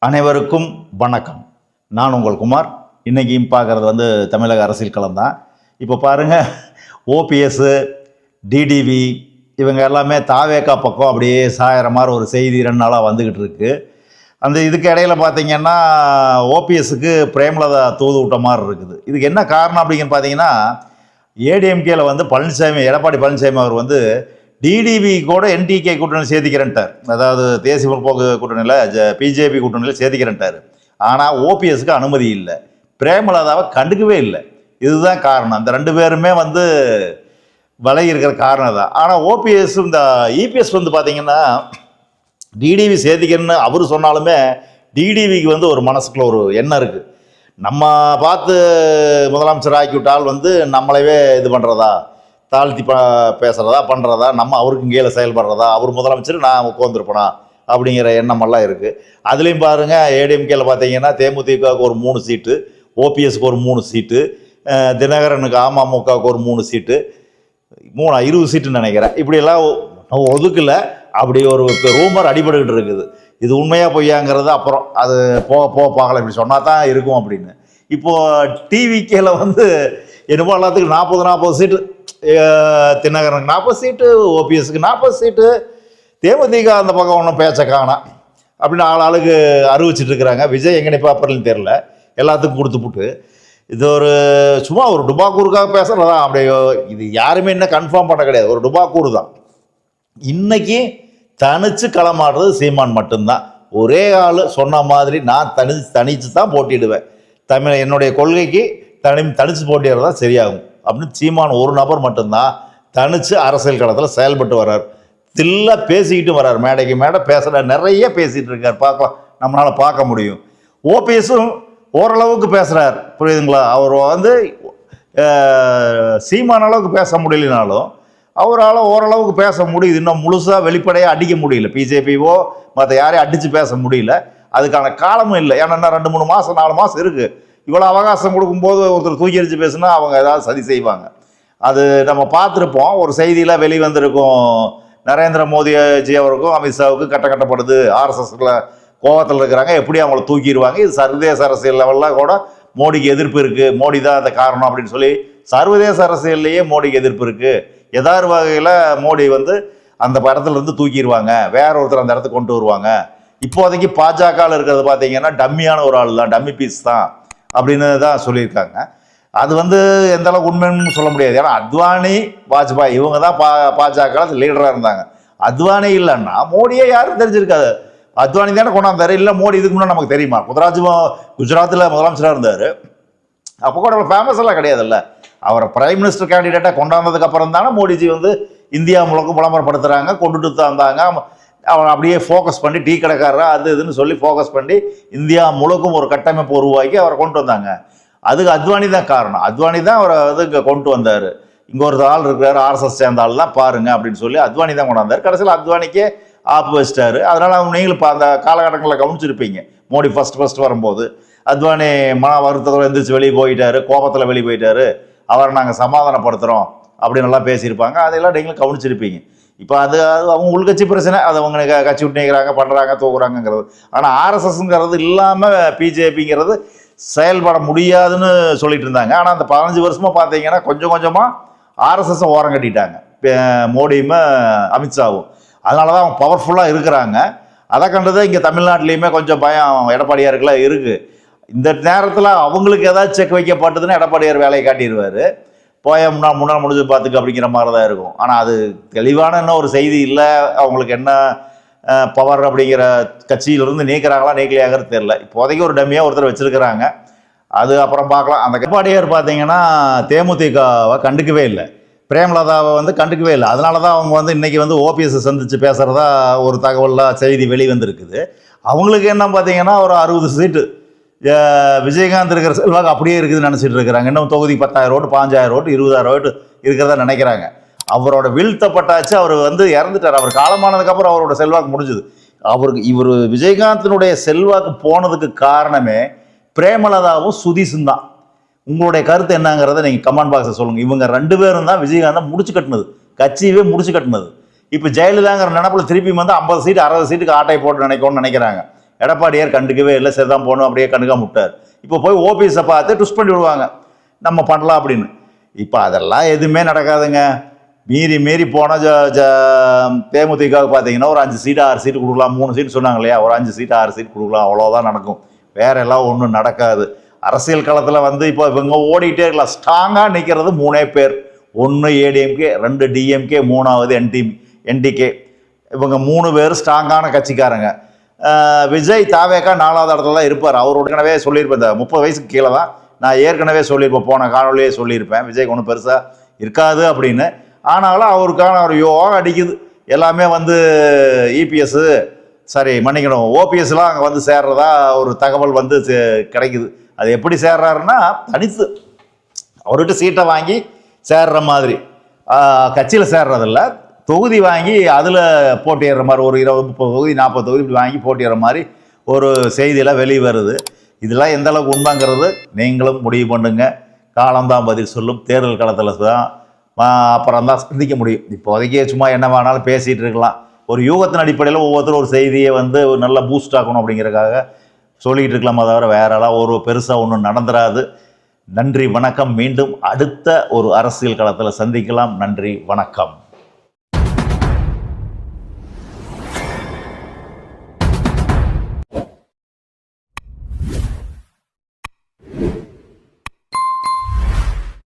அனைவருக்கும் வணக்கம். நான் உங்கள் குமார். இன்றைக்கியும் பார்க்குறது தமிழக அரசியல் களம் தான். இப்போ பாருங்கள், ஓபிஎஸ், டிடிவி இவங்க எல்லாமே தாவேக்கா பக்கம் அப்படியே சாயிற மாதிரி ஒரு செய்தி 2 நாளாக வந்துக்கிட்டு இருக்கு. இதுக்கு இடையில் பார்த்தீங்கன்னா ஓபிஎஸ்க்கு பிரேமலதா தூது விட்ட மாதிரி இருக்குது. இதுக்கு என்ன காரணம் அப்படிங்கன்னு பார்த்தீங்கன்னா, ஏடிஎம்கேல பழனிசாமி, எடப்பாடி பழனிசாமி அவர் டிடிவி கூட என்டிகே கூட்டணியில் சேர்த்திக்கிறேன்ட்டார். அதாவது தேசிய முற்போக்கு கூட்டணியில், பிஜேபி கூட்டணியில் சேர்த்திக்கிறேன்ட்டார். ஆனால் ஓபிஎஸ்க்கு அனுமதி இல்லை, பிரேமலதாவை கண்டுக்கவே இல்லை. இதுதான் காரணம். இந்த 2 பேருமே விலகி இருக்கிற காரணம் தான். ஆனால் ஓபிஎஸ், இந்த இபிஎஸ் பார்த்தீங்கன்னா டிடிவி சேர்த்திக்கிறேன்னு அவர் சொன்னாலுமே டிடிவிக்கு ஒரு மனசுக்குள்ள ஒரு எண்ணம் இருக்குது. நம்ம பார்த்து முதலமைச்சர் ஆக்கிவிட்டால் நம்மளவே இது பண்ணுறதா, தாழ்த்தி பேசுகிறதா, பண்ணுறதா, நம்ம அவருக்கு கீழே செயல்படுறதா, அவர் முதலமைச்சர் நான் உட்காந்துருப்பேனா அப்படிங்கிற எண்ணமெல்லாம் இருக்குது. அதுலேயும் பாருங்கள், ஏடிஎம்கேல பார்த்தீங்கன்னா தேமுதிகவுக்கு ஒரு 3 சீட்டு, ஓபிஎஸ்க்கு ஒரு 3 சீட்டு, தினகரனுக்கு அமமுகவுக்கு ஒரு 3 சீட்டு, 20 சீட்டுன்னு நினைக்கிறேன். இப்படியெல்லாம் ஒதுக்கலை. அப்படி ஒரு ரூமர் அடிபட்டுக்கிட்டு இருக்குது. இது உண்மையாக பொய்யாங்கிறது அப்புறம் அது போக பார்க்கலாம். இப்படி சொன்னால் தான் இருக்கும் அப்படின்னு. இப்போது டிவிகேல என்னமோ எல்லாத்துக்கும் 40 சீட்டு, தினகரனுக்கு 40 சீட்டு, ஓபிஎஸ்க்கு 40 சீட்டு, தேமுதிக அந்த பக்கம் ஒன்றும் பேச்ச காணோம் அப்படின்னு ஆளுக்கு அறிவிச்சிட்டு இருக்கிறாங்க. விஜய் எங்கே நிற்பாப்பறன்னு தெரில, எல்லாத்துக்கும் கொடுத்துப்புட்டு இது சும்மா ஒரு டுபாக்கூருக்காக பேசுகிறதா. அப்படியே இது யாருமே இன்னும் கன்ஃபார்ம் பண்ண கிடையாது, ஒரு டுபாக்கூரு தான். இன்னைக்கு தனிச்சு களமாடுறது சீமான் மட்டும்தான். ஒரே ஆள் சொன்ன மாதிரி நான் தனிச்சு தான் போட்டிடுவேன், என்னுடைய கொள்கைக்கு தனிச்சு போட்டிடுறது தான் சரியாகும் அப்படின்னு சீமான் ஒரு நபர் மட்டும்தான் தனிச்சு அரசியல் களத்தில் செயல்பட்டு வர்றார். தில்ல பேசிக்கிட்டு வர்றார், மேடைக்கு மேடை பேசுகிறார், நிறைய பேசிகிட்டு இருக்கார். பார்க்கலாம், நம்மளால் பார்க்க முடியும். ஓபிஎஸும் ஓரளவுக்கு பேசுகிறார், புரியுதுங்களா? அவர் சீமான அளவுக்கு பேச முடியலனாலும் அவரால் ஓரளவுக்கு பேச முடியுது. இன்னும் முழுசாக வெளிப்படையாக அடிக்க முடியல, பிஜேபியோ மற்ற யாரையும் அடித்து பேச முடியல. அதுக்கான காலமும் இல்லை. ஏன்னா 2-3 மாதம் 4 மாதம் இருக்குது. இவ்வளோ அவகாசம் கொடுக்கும்போது ஒருத்தர் தூக்கி அடித்து பேசுனா அவங்க ஏதாவது சதி செய்வாங்க. அது நம்ம பார்த்துருப்போம். ஒரு செய்தியில் வெளிவந்திருக்கும், நரேந்திர மோடிஜி அவருக்கும் அமித்ஷாவுக்கும் கட்டப்படுது, ஆர்எஸ்எஸ்ல கோவத்தில் இருக்கிறாங்க, எப்படி அவங்கள தூக்கிடுவாங்க. இது சர்வதேச அரசியல் லெவலில் கூட மோடிக்கு எதிர்ப்பு இருக்குது, மோடி தான் அந்த காரணம் அப்படின்னு சொல்லி சர்வதேச அரசியல்லையே மோடிக்கு எதிர்ப்பு இருக்குது. ஏதாவது வகையில் மோடி அந்த இடத்துலேருந்து தூக்கிடுவாங்க, வேற ஒருத்தர் அந்த இடத்துக்கு கொண்டு வருவாங்க. இப்போதைக்கு பாஜகவில் இருக்கிறது பார்த்தீங்கன்னா டம்மியான ஒரு ஆள் தான், டம்மி பீஸ் தான் அப்படின்னு தான் சொல்லியிருக்காங்க. அது எந்த அளவுக்கு உண்மைன்னு சொல்ல முடியாது. ஏன்னா அத்வானி, வாஜ்பாய் இவங்க தான் பாஜக லீடராக இருந்தாங்க. அத்வானி இல்லைன்னா மோடியே யாரும் தெரிஞ்சிருக்காது. அத்வானி தானே கொண்டாந்தாரு, இல்லை மோடி இதுக்கு முன்னாடி நமக்கு தெரியுமா? குஜராத்தில் முதலமைச்சராக இருந்தார். அப்போ கூட அவ்வளோ ஃபேமஸ் எல்லாம் கிடையாதுல்ல. அவரை பிரைம் மினிஸ்டர் கேண்டிடேட்டாக கொண்டாந்ததுக்கு அப்புறம் தானே மோடிஜி இந்தியா முழுக்க விளம்பரப்படுத்துகிறாங்க, கொண்டுட்டு தந்தாங்க. அவரை அப்படியே ஃபோக்கஸ் பண்ணி டீ கடைக்காரரா அது இதுன்னு சொல்லி ஃபோக்கஸ் பண்ணி இந்தியா முழுக்கும் ஒரு கட்டமைப்பு உருவாக்கி அவரை கொண்டு வந்தாங்க. அதுக்கு அத்வானி தான் காரணம். அத்வானி தான் அவரை இங்கே கொண்டு வந்தார். இங்கே ஒரு ஆள் இருக்கிறார், ஆர்எஸ்எஸ் சேர்ந்த ஆள் தான் பாருங்க அப்படின்னு சொல்லி அத்வானி தான் கொண்டாந்தார். கடைசியில் அத்வானிக்கே ஆப்பு வச்சிட்டாரு. அதனால் நீங்களும் இப்போ அந்த காலகட்டங்களில் கவனிச்சிருப்பீங்க. மோடி ஃபர்ஸ்ட் வரும்போது அத்வானி மன வருத்தத்தோடு எந்திரிச்சு வெளியே போயிட்டாரு, கோபத்தில் வெளியே போயிட்டாரு. அவரை நாங்கள் சமாதானப்படுத்துகிறோம் அப்படின்னு எல்லாம் பேசியிருப்பாங்க. அதையெல்லாம் நீங்களும் கவனிச்சிருப்பீங்க. இப்போ அது அவங்க உள்கட்சி பிரச்சனை, அது அவங்க கட்சி விட்டு நிற்கிறாங்க, பண்ணுறாங்க, தூக்குறாங்கிறது. ஆனால் ஆர்எஸ்எஸ்ங்கிறது இல்லாமல் பிஜேபிங்கிறது செயல்பட முடியாதுன்னு சொல்லிட்டு இருந்தாங்க. ஆனால் அந்த 15 வருஷமாக பார்த்தீங்கன்னா கொஞ்சம் கொஞ்சமாக ஆர்எஸ்எஸ் ஓரம் கட்டிட்டாங்க, மோடியும் அமித்ஷாவும். அதனால தான் அவங்க பவர்ஃபுல்லாக இருக்கிறாங்க. அதை கண்டது இங்கே தமிழ்நாட்டிலையுமே கொஞ்சம் பயம் எடப்பாடியாருக்குலாம் இருக்குது. இந்த நேரத்தில் அவங்களுக்கு ஏதாவது செக் வைக்கப்பட்டதுன்னா எடப்பாடியார் வேலையை காட்டிடுவார். முன்னால் முடிஞ்சு பார்த்துக்கு அப்படிங்கிற மாதிரி தான் இருக்கும். ஆனால் அது தெளிவான இன்னும் ஒரு செய்தி இல்லை. அவங்களுக்கு என்ன பவர் அப்படிங்கிற கட்சியிலிருந்து நீக்கிறாங்களா நீக்கலையாங்கிறது தெரியல. இப்போதைக்கு ஒரு டம்மியாக ஒருத்தர் வச்சுருக்கிறாங்க, அது அப்புறம் பார்க்கலாம். அந்த எடப்பாடியார் பார்த்தீங்கன்னா தேமுதிகவை கண்டுக்கவே இல்லை, பிரேமலதாவை கண்டுக்கவே இல்லை. அதனால தான் அவங்க இன்றைக்கி ஓபிஎஸ் சந்தித்து பேசுகிறதா ஒரு தகவலாக செய்தி வெளிவந்துருக்குது. அவங்களுக்கு என்ன பார்த்தீங்கன்னா ஒரு 60 சீட்டு, விஜயகாந்த் இருக்கிற செல்வாக்கு அப்படியே இருக்குதுன்னு நினச்சிட்டு இருக்கிறாங்க. இன்னும் தொகுதி 10,000 ஓட்டு, 5,000 ஓட்டு, 20,000 ஓட்டு இருக்கிறதா நினைக்கிறாங்க. அவரோட வீழ்த்தப்பட்டாச்சு, அவர் இறந்துட்டார். அவர் காலமானதுக்கப்புறம் அவரோட செல்வாக்கு முடிஞ்சுது. இவர் விஜயகாந்தினுடைய செல்வாக்கு போனதுக்கு காரணமே பிரேமலதாவும் சுதீஷும் தான். உங்களுடைய கருத்து என்னங்கிறத நீங்கள் கமெண்ட் பாக்ஸில் சொல்லுங்கள். இவங்க 2 பேரும் தான் விஜயகாந்தை முடிச்சு கட்டினது, கட்சியவே முடிச்சு கட்டினது. இப்போ ஜெயலலிதாங்கிற நினைப்பில் திருப்பி 50 சீட்டு 60 சீட்டுக்கு ஆட்டை போட்டு நினைக்கணும்னு நினைக்கிறாங்க. எடப்பாடியார் கண்டுக்கவே இல்லை, சரிதான் போகணும் அப்படியே கண்டுக்காம விட்டார். இப்போ போய் ஓபிஎஸை பார்த்து ட்விஸ்ட் பண்ணி விடுவாங்க, நம்ம பண்ணலாம் அப்படின்னு. இப்போ அதெல்லாம் எதுவுமே நடக்காதுங்க. மீறி போனால் தேமுதிக பார்த்தீங்கன்னா ஒரு 5 சீட்டு 6 சீட்டு கொடுக்கலாம், 3 சீட்டு சொன்னாங்க இல்லையா, ஒரு 5 சீட்டு 6 சீட்டு கொடுக்கலாம், அவ்வளோதான் நடக்கும். வேற எல்லாம் ஒன்றும் நடக்காது. அரசியல் களத்தில் வந்து இப்போ இவங்க ஓடிக்கிட்டே இருக்கலாம். ஸ்ட்ராங்காக நிற்கிறது 3 பேர். 1 ஏடிஎம்கே, 2 டிஎம்கே, 3வது என்டிகே. இவங்க 3 பேர் ஸ்ட்ராங்கான கட்சிக்காரங்க. விஜய் தாவேக்கா 4வது இடத்துல தான் இருப்பார். அவரோட ஏற்கனவே சொல்லியிருப்பேன், இந்த 30 வயசுக்கு கீழே தான் நான் ஏற்கனவே சொல்லியிருப்பேன், போன காணொலியே சொல்லியிருப்பேன், விஜய்க்கு ஒன்றும் பெருசாக இருக்காது அப்படின்னு. ஆனாலும் அவருக்கான ஒரு யோகம் அடிக்குது. எல்லாமே வந்து இபிஎஸ் சரி மன்னிக்கணும் ஓபிஎஸ்லாம் அங்கே வந்து சேர்றதா ஒரு தகவல் வந்து கிடைக்குது. அது எப்படி சேர்றாருன்னா தனித்து அவர்கிட்ட சீட்டை வாங்கி சேர்ற மாதிரி, கட்சியில் சேர்றதில்ல, தொகுதி வாங்கி அதில் போட்டிடுற மாதிரி ஒரு 20, 30 தொகுதி 40 தொகுதி இப்படி வாங்கி போட்டிடுற மாதிரி ஒரு செய்தியெல்லாம் வெளியே வருது. இதெல்லாம் எந்த அளவுக்கு உண்மைங்கிறது நீங்களும் முடிவு பண்ணுங்க. காலம்தான் பதில் சொல்லும். தேர்தல் களத்தில் தான் அப்புறம் தான் சிந்திக்க முடியும். இப்போதைக்கே சும்மா என்ன வேணாலும் பேசிகிட்டு இருக்கலாம். ஒரு யூகத்தின் அடிப்படையில் ஒவ்வொருத்தரும் ஒரு செய்தியை வந்து ஒரு நல்ல பூஸ்ட் ஆகணும் அப்படிங்கிறதுக்காக சொல்லிகிட்டு இருக்கலாமா தவிர வேறெல்லாம் ஒரு பெருசாக ஒன்றும் நடந்துராது. நன்றி, வணக்கம். மீண்டும் அடுத்த ஒரு அரசியல் களத்தில் சந்திக்கலாம். நன்றி, வணக்கம்.